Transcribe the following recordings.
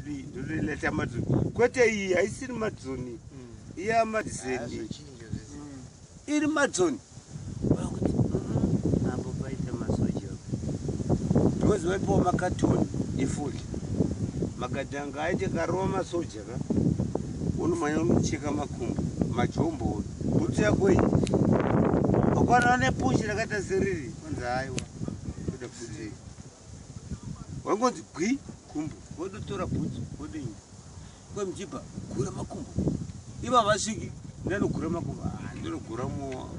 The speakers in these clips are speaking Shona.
ndoleta madzoni kwete iyi haisiri madzoni iya madzeni iri madzoni vakuti apo paita masoja because vaipiwa makatoni efuti makadhanga aite karova masoja ka unomanya unocheka makumbo majombo bhutu yako iyi wakwana nepushi rakaita seriri kwanzi aiwa toda bhutu wangonzi gwi kumbo wodotora bhutu wodinyi kwemjibha gura makumbo iva vasviki ndanogura makumbo ndinogura mumwe wangu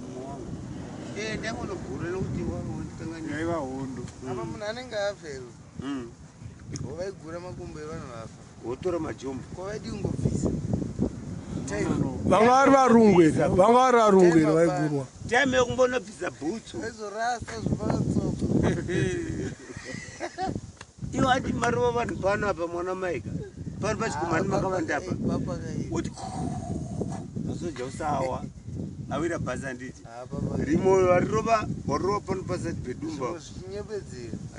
ndangonogura nokuti wandikangaiva hondo apa munhu anenge afero waigura makumbo evanhu vafa wotora majombo kwavaidi kungobvisa vanga vari varungwe vaigurwa time yekumbonobvisa bhutsu aizorasa zvipatsoka iwo ati marova vanhu pano apa mwana maika pano pachikomani makavandapa oti masoja usawa awira bhasi anditi rimo warirova pano pasati pedumba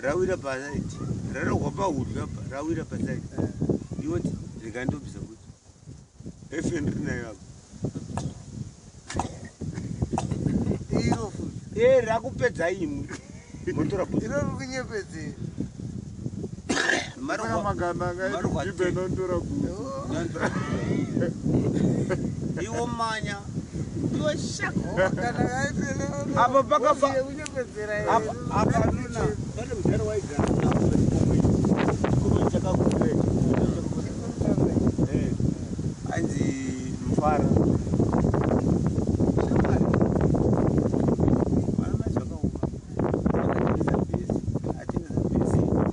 rawira bhasi aiti rarohwa pahudya rawira bhasi aiti iwoti rikandobvisa kuti efn rinayo apa rakupedza imwe motora irori kunyepedzera iwo manya iwo shaka apa pakafa apa nuna pane mudhara waigara kuma chakakure ainzi Mufara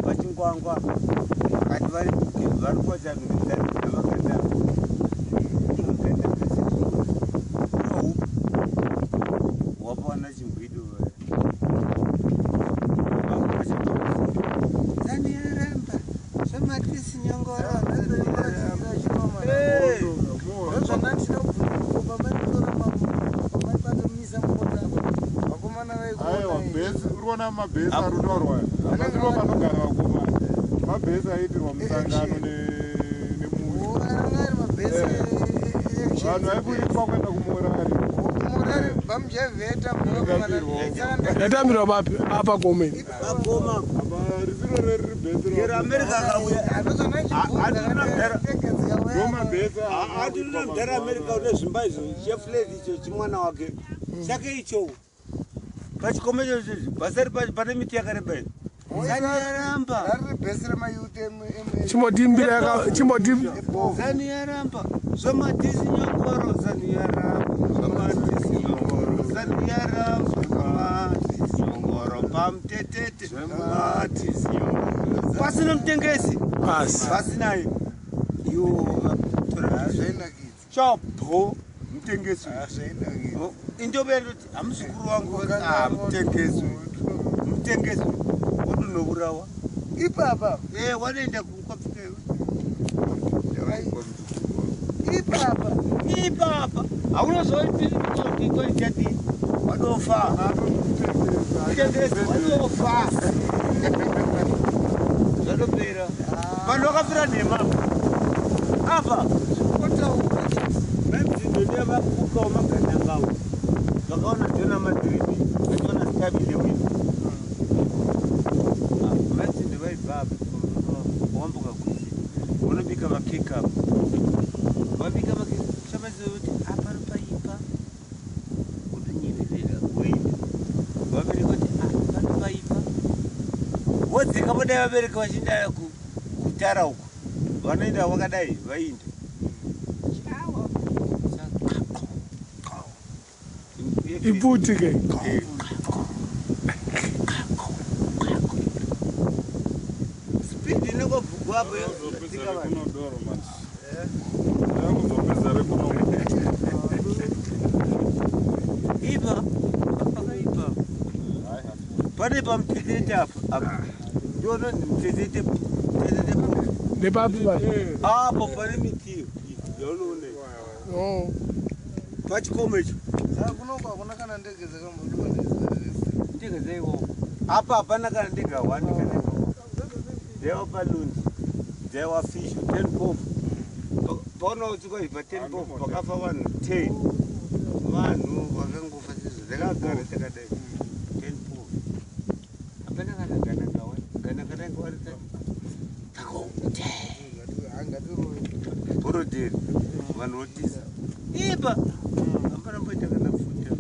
vachingwangwa vakati vari kuocha navakanda wapawana chingwido zaniyaramba zvamatisi nyongoro urikuona mabhesi arunorwa anaziro panogara vakomana mabhesi aitirwa musangano vanhu vaikuitwa kuenda kumurari yatamirwa vapi apa komeni risiro reri bhesi atinodhara america une zvimba izvo chefled icho chimwana wake chake icho pachikomecho bhasari pane miti yakareba iyi zaniyaramba zaniyaramba zvamatisi nyongoro zaniyaramba pamutetete pasina mutengesi pasinaye chobho mutengesi indovendoti hamuzukuru wangu mutengesi wotonourawa ipapa wanoenda kwapfika ipapa haunozoipiikoichati wadofa mutengesi wadofa zvadopera vanhu vakafira nhema apa maibzindondia vakukawo magandangavo vakaona jona madhiripi vachiona stabile wino maibzindo vaibvapa wambuka kuti unobika makekapu wabika makekapu chamazoti apa paipa kudonyeverera wino vabereka kuti apa paipa wodzika vodai vabereka vachindaya kutara uko vanoenda vakadai vainda iputi ke spidi nekobvugwapo ipa pakaipa pane pamutetete apa ndiononzi mutetete nepapi apo pane mitiyo yaunoona pachikomo icho kunoko hakuna kana ndege ndege dzaiwo apa hapana kana ndege 1 kana ndeva palundi there were fish 10 bob. Paunoti kwaiva 10 bob pakafa vanhu 10. Vanhu vakangofa sizvo dzakagara takadai 10 bob. Hapana kana gananga wari Boroderi vanhu votisa iba hapana mboita kana futa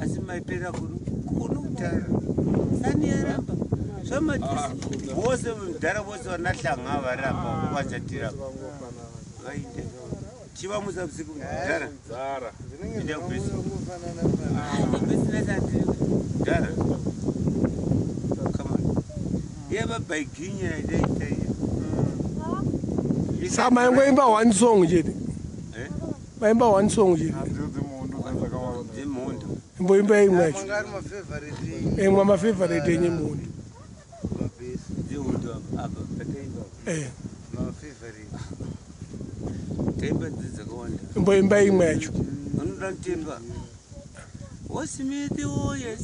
asi maipera kunotara sani yaramba zvamatisi vose mudhara vose vanahlanga varamba vachatira vaite chiva musa usiku mudhara ida kubesi dara kama yeva baiginya ida Sama imba one song jedi. Imba one song jedi. Imbo imba imwe. Imwe my favorite yenye mundu. My favorite. Temba dzakawanda. Imbo imba imwe yacho. Unodantemba. Osimiti oye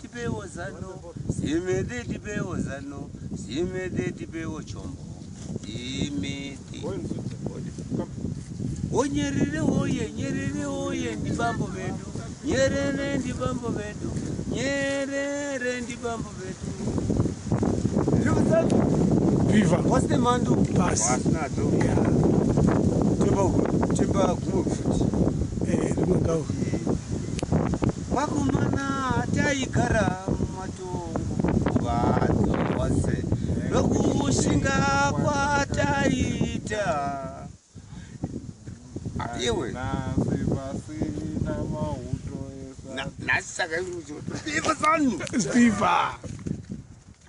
tipewo zano. Simiti tipewo zano. Simiti tipewo chombo. Imiti. Nyerere oye ndibambo vedu. Nyerere ndibambo vedu. Viva. What's the mandu? Pass. Nato. Timba kumfuti. Rimangao. Makumana taigara matongo vadzo wase. Lokushinga kwataita. Iwe. Nasaka Viva son. Viva.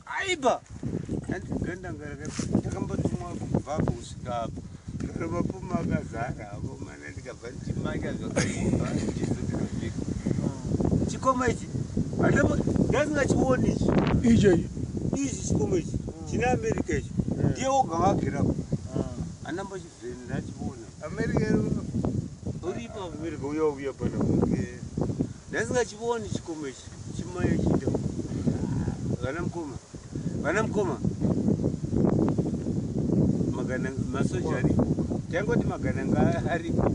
Aiba. Ganda ngara takambatumwa kubva kusvika karabapuma kazara avo mana ndikabva ndichimanya zvakaipa ndichizodinobika chikoma ichi ndasingachioni ichi chikoma ichi chine america ichi ndiye woga wagirapo anambochivheni ndachiona uripa america uyauya pana ndasingachioni chikoma ichi chimaya chita vana mukoma masoja aripo tangoti magananga aripo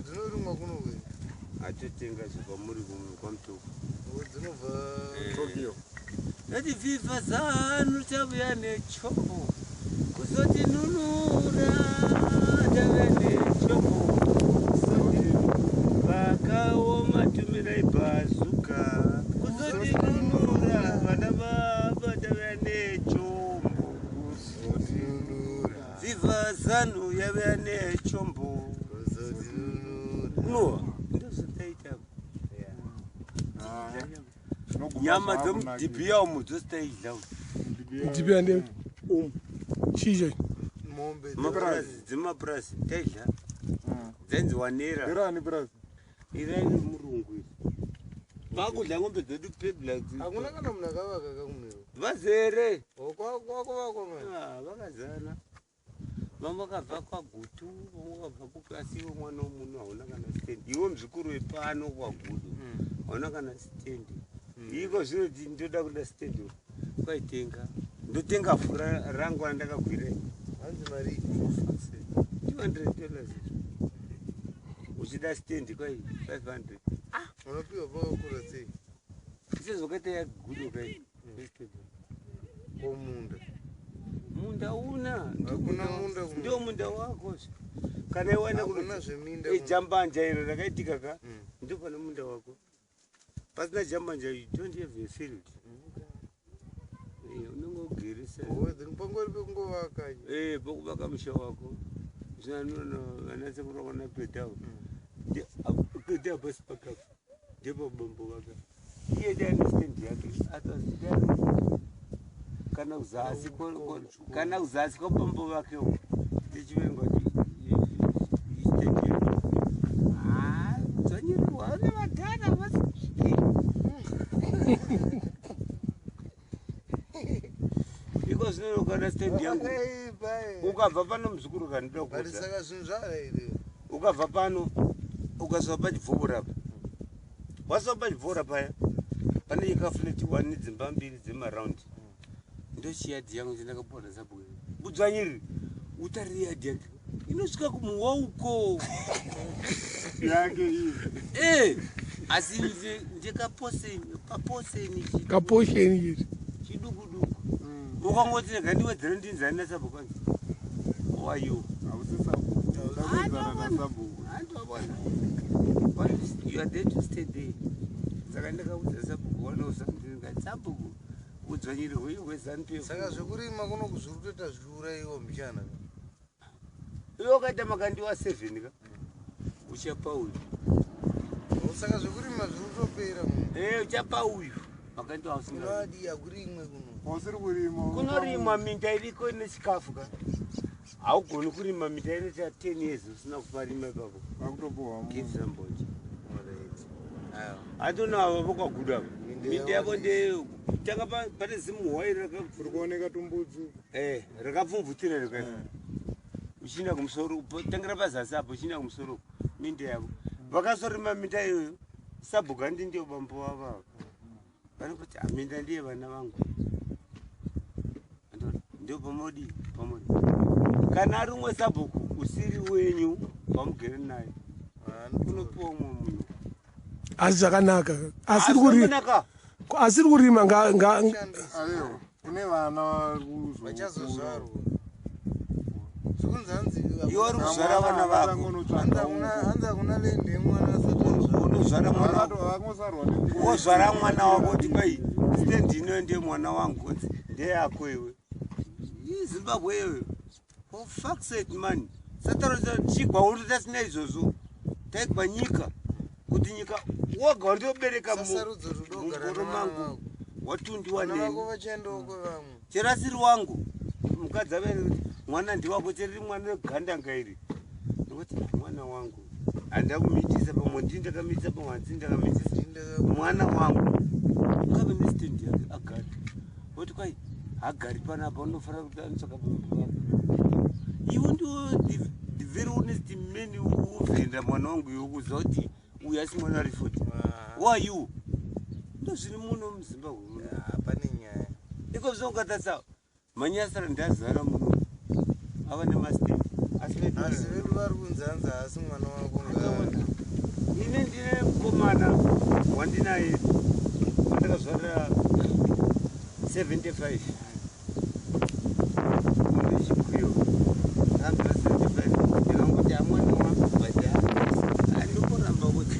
dzinorimwa kunowe atotenga zvipamuri kwamutoko ati vhivha zanu tavuya nechombo kuzoti nunura tave nechombo vakaoma tumirai bhazuka kuzoti nunura vana vava tave nechombo vhivha zanu yave nechombo no ndozotaita nyama dzomudhibhiya umu dzositaidla Dibia nde. Chije. dzemapurasi taidla dzenziwanera iraini murungu vakudla ngombe dzedu peblack hakuna kana munhu akavaka kakumwewo vazere kwako vakazana vamwe vakabva kwagutu vamwe vakabva kukasiwo mwana womunhu hauna kana stendi iwe muzvikuru wepano kwagutu hauna kana stendi iko zvinoti ndoda kuda stendi kwaitenga ndotenga fura rangu andakagwirai hanzi mari $200 uchida stendi kwai 500 unopiwa pakakura sei sezvakaita yagudo kai munda una ndio munda wako kana iwana jambanja iro rakaitika ka ndio pana munda wako pasina jambanja you don't have a field unongogeresa pangori pekungovaka pokuvaka musha wako zvinanono vanasekurokona pedao pedao pasi pakapo ndipo bombo vaka iye ndianistendi yake atazidai kana uzasi kwabambo vakewo tichivenga istendi yake dzanyiriwa nevadhana vasiki iko zvinono kana stendi yangu ukabva pano muzukuru kandoda saka zvinhu zvara iri ukabva pano ukasva pachivhubura apa wasopa chibvora paya pane ikafuleti 1 dzimba 2 dzemaraundi ndochiyadhi yangu chandakapona sabwe budzvanyiri utariri yadhi yake inosvika kumuwauko yake iyi asi ndekaposeni kaposheni chidukuduku ukangoti nega ndiwedzere ndinzani nasabwe kwanza wayo you are there to stay there. Saka ndakaudza sabhuku wanosamtinga sabhuku udzvanyiri hwezanpe saka zvekurima kuno kuzvikutoita zviuraiwo mbichana iwe wakaita makandiwa 7 ka uchapa uyu saka zvekurima zvirikutopera uchapa uyu makandiwa usinadi akurimwe kuno wasiri kurima kunorimwa minda iriko ine chikafu ka haugoni kurima minda inoita 10 years usina kuparima ipapo akutopohwa kitsira mbonje hatona ava vakaguda minda yako ndetanga pane zimuhwai uri kuoneka tumbudzi rakapfumvutira rika uchiinda kumusoro tangira pazasi apo uchiinda kumusoro minda yako vakasorima minda iyoyo sabhuku handi ndiyo bambo wavava vanoti minda ndiye vana vangu ndio pamodi kana ari umwe sabhuku usiri wenyu pamugere naye unopiwa umwe munhu asi zvakanaka asiri kurima aiyo kune vana vachazozvarwa iwe uri kuzvara vana vako hanza kuna lende mwana unozvara mwana wozvara mwana wako kuti kwai stendi inoyo ndiye mwana wangu konzi ndeyako iwe zimbabwe iyoyo for fuck's sake man sataroza chigwa uri tasina izvozvo taigwa nyika kuti nyika woga wandobereka mungoro mangu wa21 chero asiri wangu mukadzi avere kuti mwana ndiwako cheriri mwana wegandanga iri nokuti mwana wangu handa kumitisa pamwe ndii ndakamitisa pamwe handii ndakamitisa mwana wangu ngave nesitendi yake agari oti kwai hagari panapa unofanira kuti anotsvaka pamambo vako iwe ndiwo the very honest man uvhenda mwana wangu iwe kuziva kuti uyu asi mwana ari 40 wayu ndozvini muno muzimbabwe pane nyaya iko zvongatasa manyasara ndazara muno ava nemastendi asi vedu vari kunzanza asi mwana wako ine ndine mukomana wandinaye wandakazvarira 75 chikwiyo abva 75 ndikangoti amwana wangu bada andikoramba kuti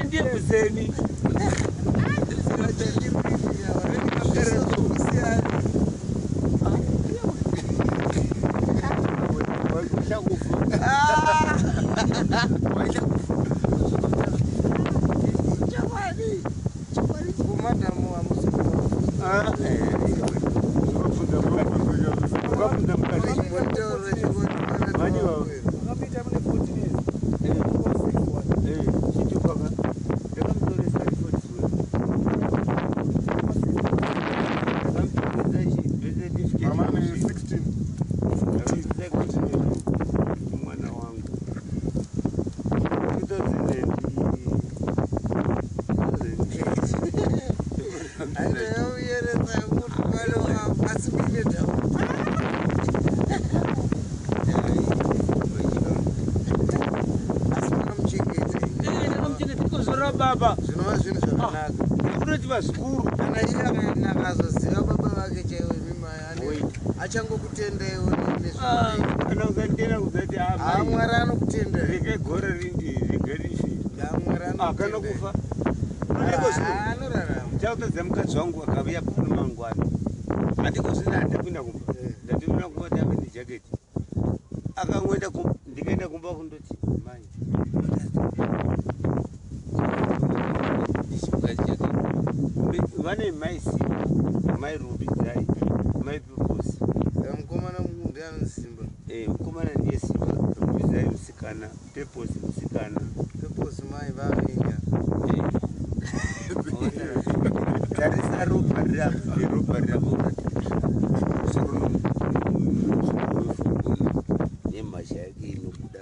ndiyebuzeni baba zvinova zvinhu zvakanaka kunoti vazukuru kana iye akazoziva baba vake chaivo mimai achangokutendaiwo kana ukatenda kuzati mwari anokutenda rege gore rindi rigerifi kana kufa anorarama chautodza mukadzi wangu akavuya pano mangwana andikozvina handipinda kumba ndatipinda kumba tave nejaketi akangoenda ndikaenda kumba kundoti mai vane maisi mairumbi dzai maipeposi mukomana mungu ndiye anosimba mukomana ndiye simba rumbi dzai musikana peposi musikana peposi mai vavenya akaroparira nemasha yake inobuda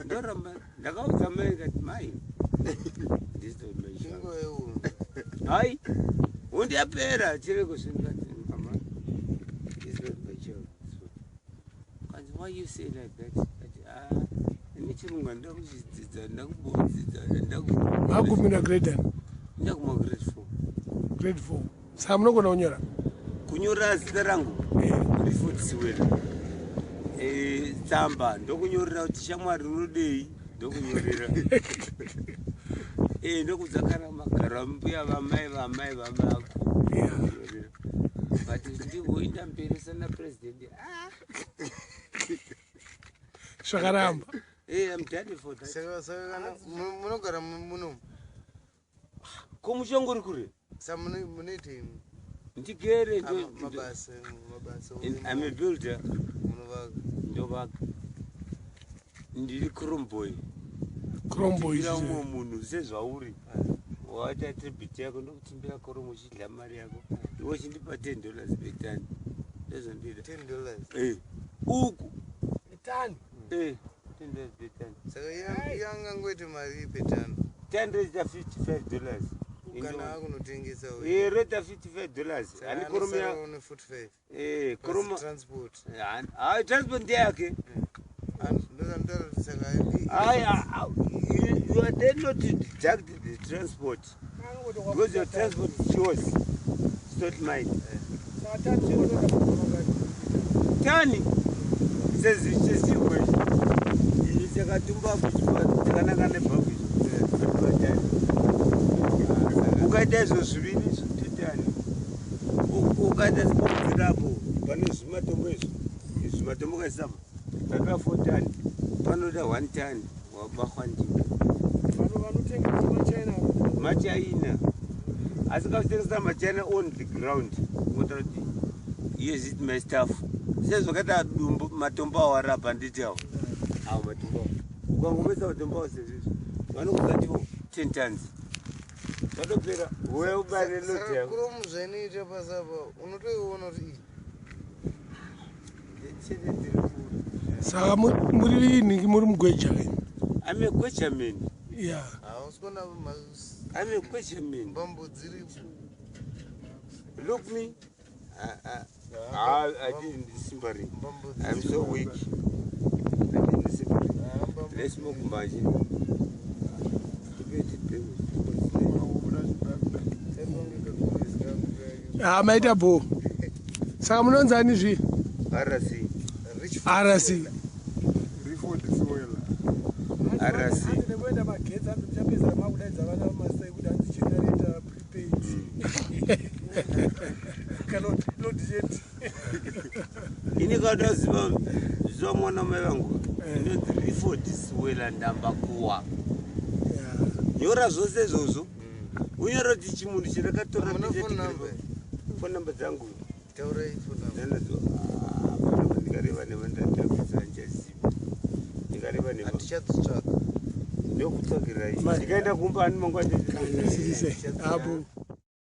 ndoramba ndakaudza mai kati mai hai undiyapera chireko zvingati why you say like that? Nichirunga ndakuchidzidza ndakubodzidza Hakumira grade 10. Ndakuma grade 4. Grade 4. Saka munogona kunyora? Kunyora zita rangu rifundisiwera. Tsamba ndokunyorera kuti shamwari unodei ndokunyorera. Ndokudzakara magara mbuya vamai ako. But ndiko indamperesa na president. Shakaramba. I'm daddy for that. Saka munogara muno. Kumushongori kure. Samuniti. Ndigere mabasa. I'm a builder. Ndovaka. Ndiri Chromeboy. Chromeboy. Ila munhu sezvauri. Waita tribute yako ndokutimbira koromo chidla mari yako. Iwe chindipa $10 betani. Ndezvo ndida. $10. Uku. Betani. $10 betani. Saka yanga ngoite mari betani. $10 Kana akunotengesa wewe. Reta $55. Ani koromo ya une 45. koromo transport. Transport yake. Saka you are then not to deduct the transport because your transport is yours, it's not mine. Tani says it's just a question. It's a katumba kanakane babu. Ukaita zvosviviri zvotitani. Ukaita zvipo pane zvimatombo izvo. Zvimatombo kaisava. Kaka 4 tani. Panoda 1 tani. Machina asikatengesa machina on the ground use it my stuff sezvakaita matombo awarapa nditawo awo matombo ukangomesa matombo awo sezvizvo vanokuzatiwo 10 tons vadopera wewe ubare loti yako kuromuzvainoita pasapa unotoiona kuti Saka muri ini muri mugweja kani? I'm a Gwechaman. Yeah. I'm a Gwechaman. Look me. I didn't sympathy. I'm so weak. I didn't sympathy. Let's smoke magic. Maita bo. Saka munonzani zvi? RC. RC. RC. Ini kada zomona mevangu. Inonzi rifodisiwela ndambakuwa. Nyora zvose izvozvo. Unyora kuti chimunhu chirakatora phone number dzangu. Taurai phone number. Ndikareva nevandatakusa njaziva. Ndikareva neva. Atichatsvaga. Ndokutsvagirai. Ndikaenda kumba ani mangwana Sise. Abu.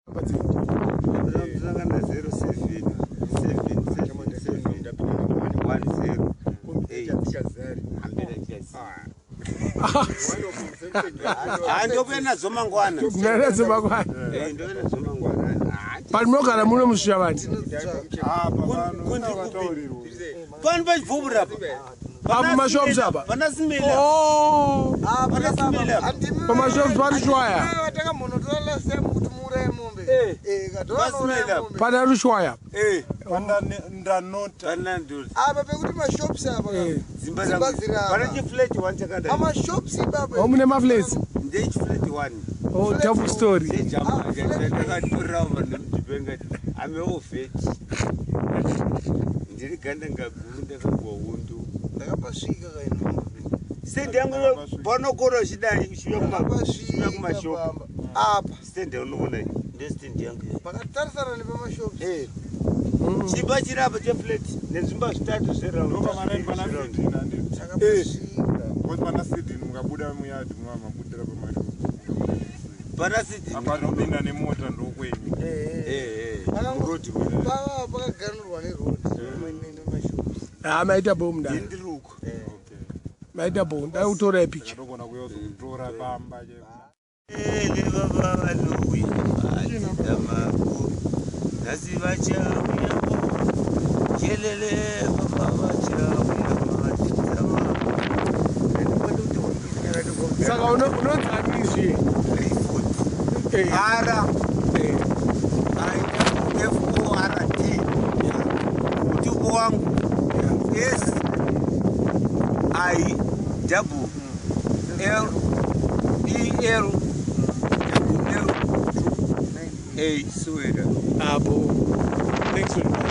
Ndakana 07 ndokuya nadzo mangwana. Panogara muno musvika vanhu. Pano pachivhubura apa. Apa mashops apa. Pana simela. Oh. Pana simela. Pamashops pani shwaya. Watakamunotola semu kuti muuraye mombe. Pana rushwaya. Ndanota. Apa pekuti mashops apa. Dzimba dzirapa. Pana chiflat 1 chakada. Amashops baba. Omune maflats. Ndei chiflat 1. Oh, double story. Ndakatora vanhu ndipenga. Ame ofet. Ndiri ganda ngaguru ndakagwa hundu. Ndakapasvika kaino. Stand yangu panokoro shidai shiya kumashopu. Apa. Stand unoona. Stand yangu. Pakatarisana nepamashops. chiba chirapa cheflat nezvimba zvitatu pana sidini mukabuda muyadhi mabudira pana sidini apanopinda nemota ndokwenyu pakaganurwa nerodi maita bomu ndindiruko maita bomu ndautora picha ndogona kuyozokutora pamba levava vanouya vaidamako nhasi vachauya kelele vava vachauya saka unonzanizve ara aita FORT kuti wangu SIEL Sweden. Abo. Thanks very much.